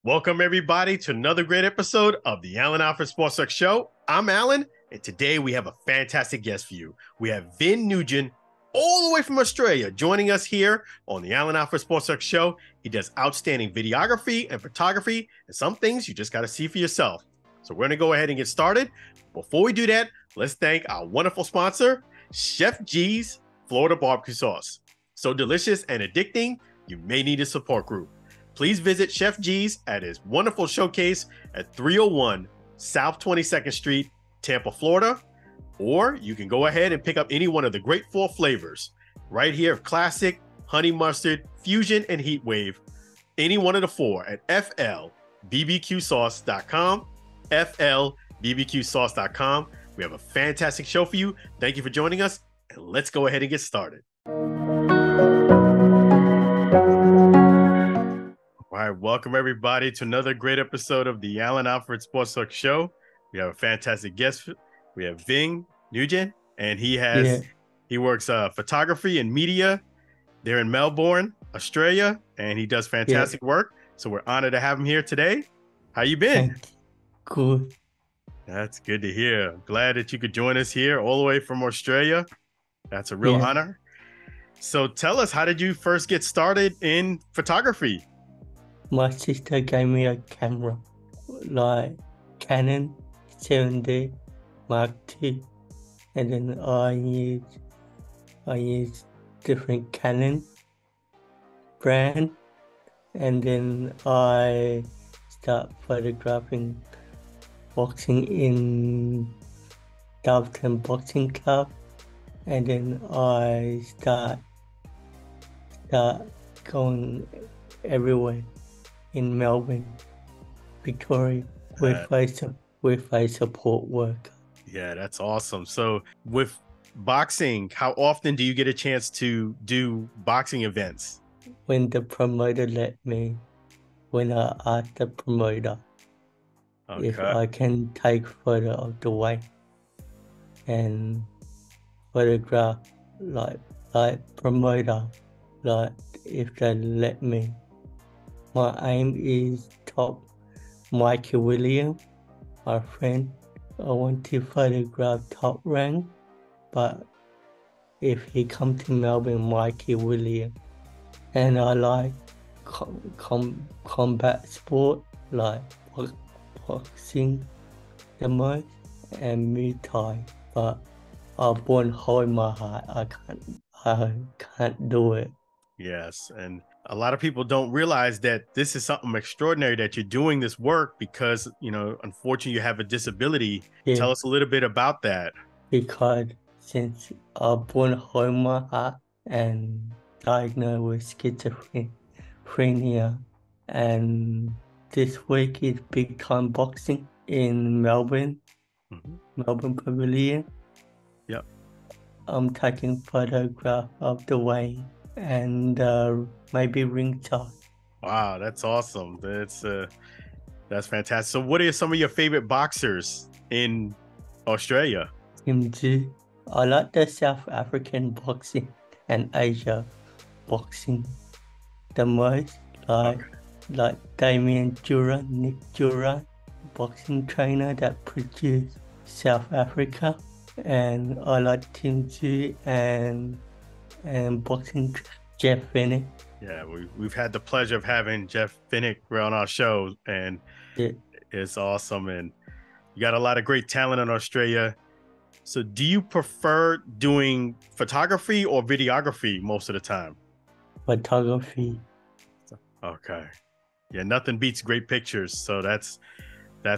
Welcome, everybody, to another great episode of the Alford Sports Talk Show. I'm Alan, and today we have a fantastic guest for you. We have Vinh Nguyen, all the way from Australia, joining us here on the Alford Sports Talk Show. He does outstanding videography and photography, and some things you just got to see for yourself. So we're going to go ahead and get started. Before we do that, let's thank our wonderful sponsor, Chef G's Florida Barbecue Sauce. So delicious and addicting, you may need a support group. Please visit Chef G's at his wonderful showcase at 301 South 22nd Street, Tampa, Florida. Or you can go ahead and pick up any one of the great 4 flavors right here of classic, honey mustard, fusion, and heat wave. Any one of the 4 at flbbqsauce.com, flbbqsauce.com. We have a fantastic show for you. Thank you for joining us, and let's go ahead and get started. All right, welcome everybody to another great episode of the Alford Sports Talk Show. We have a fantastic guest. We have Vinh Nguyen, and he works photography and media there in Melbourne, Australia, and he does fantastic work. So we're honored to have him here today. How you been? Good. That's good to hear. I'm glad that you could join us here all the way from Australia. That's a real honor. So tell us, how did you first get started in photography? My sister gave me a camera, like Canon 7D Mark II, and then I used different Canon brand, and then I start photographing boxing in Dalton Boxing Club, and then I start going everywhere in Melbourne, Victoria, with a support worker. Yeah, that's awesome. So with boxing, how often do you get a chance to do boxing events? When the promoter let me, when I asked the promoter if I can take photo of the weight and photograph like promoter, like if they let me. My aim is top Mikey Williams, my friend. I want to photograph top rank, but if he come to Melbourne, Mikey Williams. And I like combat sport, like boxing the most, and Muay Thai. But I won't hold my heart. I can't do it. Yes, and a lot of people don't realize that this is something extraordinary that you're doing this work because, unfortunately you have a disability. Yeah. Tell us a little bit about that. Because since I won't hold my heart and diagnosed with schizophrenia, and this week is big time boxing in Melbourne, Melbourne Pavilion. Yep. I'm taking photograph of the way and maybe ringside. Wow, that's awesome. That's fantastic. So what are some of your favorite boxers in Australia? I like the South African boxing and Asia boxing the most, like Damien Jura, Nick Jura, boxing trainer that produced South Africa, and I like Tim Tzu and boxing Jeff Vinny. Yeah, we've had the pleasure of having Jeff Vinny on our show, and it's awesome. And you got a lot of great talent in Australia. So do you prefer doing photography or videography most of the time? Photography. Okay. Yeah, nothing beats great pictures. So that's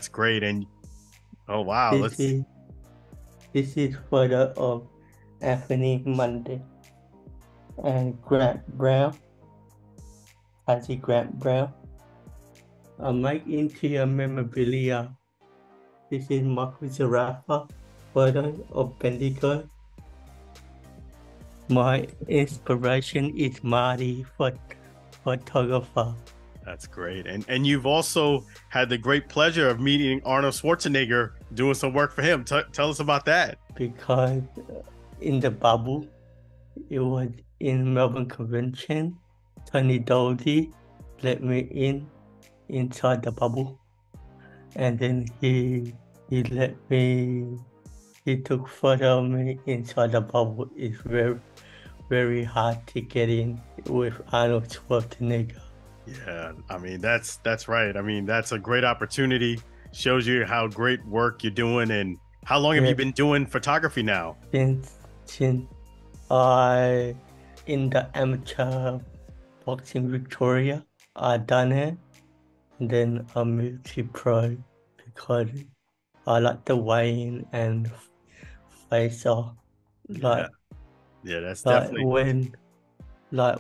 great. And oh wow, this is photo of Anthony Monday and Grant Brown. I see Grant Brown. I make into a memorabilia. This is Marco Zarafa photo of Bendigo. My inspiration is Marty, photographer. That's great. And you've also had the great pleasure of meeting Arnold Schwarzenegger, doing some work for him. Tell us about that. Because in the bubble, it was in Melbourne Convention. Tony Doldy let me in inside the bubble, and then he let me. He took photo of me inside the bubble. It's very, very hard to get in with Arnold Schwarzenegger. Yeah, I mean, that's right. I mean, that's a great opportunity. Shows you how great work you're doing. And how long have you been doing photography now? Since I in the amateur boxing Victoria, I done it. And then I moved to pro because I like the weigh-in and face-off. Yeah, that's like definitely.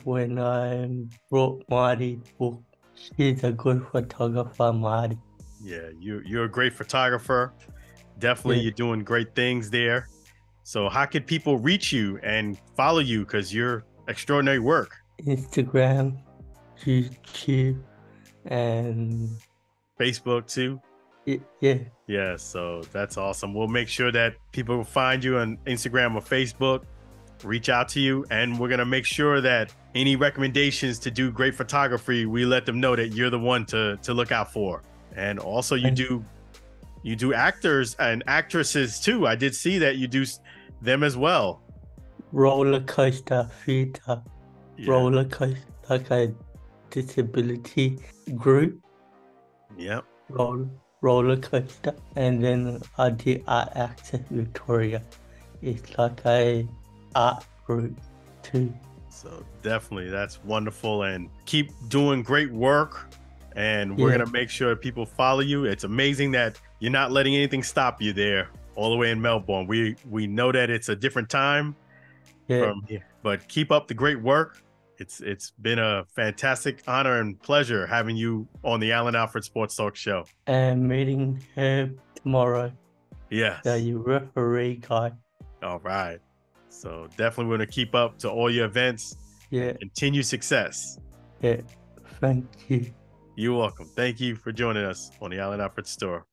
when I brought Marty book, she's a good photographer, Marty. Yeah, you're a great photographer. Definitely, you're doing great things there. So how could people reach you and follow you? Because you're extraordinary work. Instagram, YouTube, and Facebook too. Yeah, so that's awesome. We'll make sure that people will find you on Instagram or Facebook, reach out to you, and we're gonna make sure that any recommendations to do great photography, we let them know that you're the one to look out for. And also you do actors and actresses too. I did see that you do them as well. Roller coaster theater, roller coaster, like a disability group. Yep. Roller coaster, and then I did Art Access Victoria. It's like a art group too. So definitely, that's wonderful, and keep doing great work. And we're gonna make sure people follow you. It's amazing that you're not letting anything stop you there, all the way in Melbourne. We know that it's a different time from here, but keep up the great work. It's been a fantastic honor and pleasure having you on the Alan Alford Sports Talk Show. And meeting her tomorrow. Yes. The referee guy. All right. So definitely want to keep up to all your events. And continue success. Yeah. Thank you. You're welcome. Thank you for joining us on the Alan Alford Store.